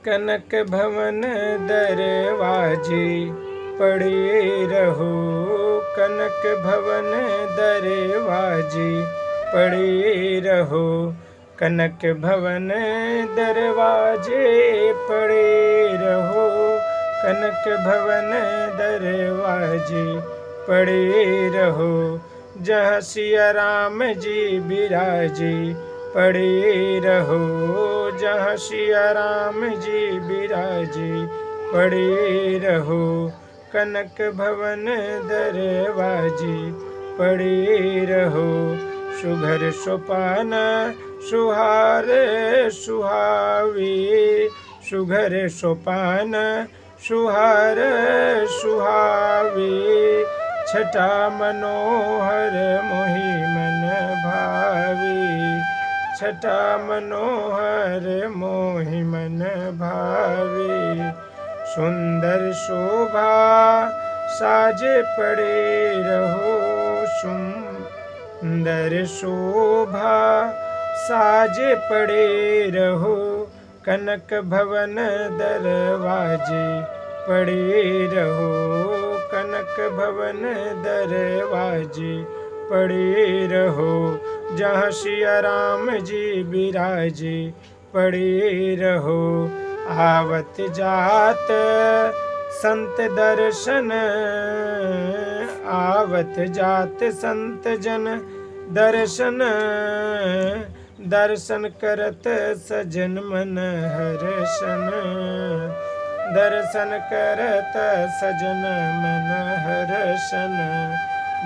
कनक भवन दरवाजे पड़े रहो, कनक भवन दरवाजे पड़े रहो, कनक भवन दरवाजे पड़े रहो, कनक भवन दरवाजे पड़े रहो। जहाँ सिया राम जी बिराजे पड़े रहो, जहाँ सिया राम जी बिराजे पड़े रहो, कनक भवन दरवाजे पड़े रहो। सुघर सोपान सुहार सुहावे, सुघर सोपान सुहार सुहावे, छटा मनोहर मोहि मन भावे, छटा मनोहर मोहि मन भावे। सुंदर शोभा साजे पड़े रहो, सुंदर शोभा साजे पड़े रहो, कनक भवन दरवाजे पड़े रहो, कनक भवन दरवाजे पड़े रहो। जहाँ सिया राम जी बिराजे पड़े रहो, आवत जात संत दर्शन, आवत जात संत जन दर्शन, दर्शन करत सजन मन हर्षन, दर्शन करत सजन मन हर्षन।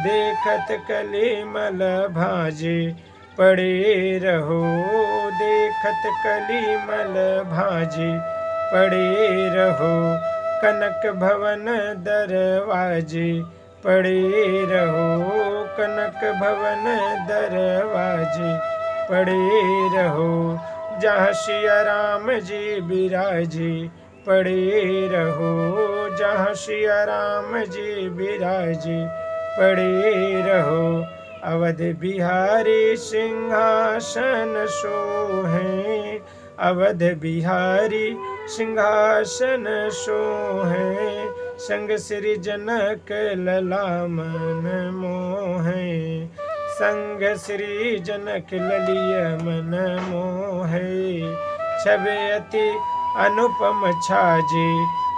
देखत कलिमल भाजे पड़े रहो, देखत कलिमल भाजे पड़े रहो, कनक भवन दरवाजे पड़े रहो, कनक भवन दरवाजे पड़े रहो। जहाँ सिया राम जी बिराजे पड़े रहो, जहाँ सिया राम जी बिराजे पड़े रहो। अवध बिहारी सिंहासन सोहें, अवध बिहारी सिंहासन सोहें, संग श्री जनक लला मन मोहें, संग श्री जनक ललिय मन मोहे। छवि अति अनुपम छाजे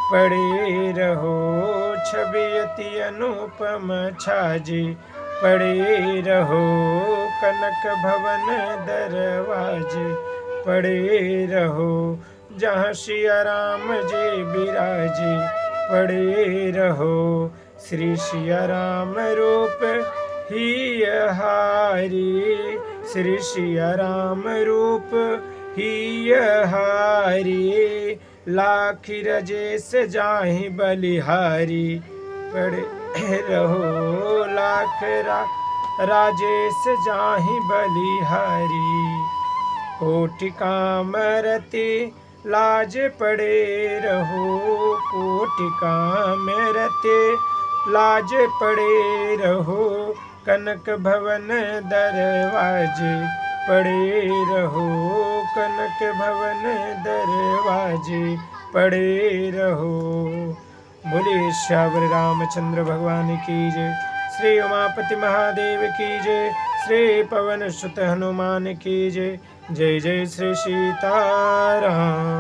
पड़े रहो, छवि अति अनुपम छाजे पड़े रहो, कनक भवन दरवाजे पड़े रहो। जहाँ सिया राम जी बिराजे पड़े रहो, श्री सिया राम रूप ही हारी, श्री सिया राम रूप ही हारी, लाखी रजेस जाहि बलिहारी पड़े रहो, लाख राजेश जाहि बलिहारी। कोटि कामरति लाज पड़े रहो, कोटि कामरति लाज पड़े रहो, कनक भवन दरवाजे पड़े रहो, कनक भवन दरवाजे पड़े रहो। बोले श्यावर रामचंद्र भगवान की जय, श्री उमापति महादेव की जय, श्री पवन सुत हनुमान की जय। जय जय श्री सीताराम।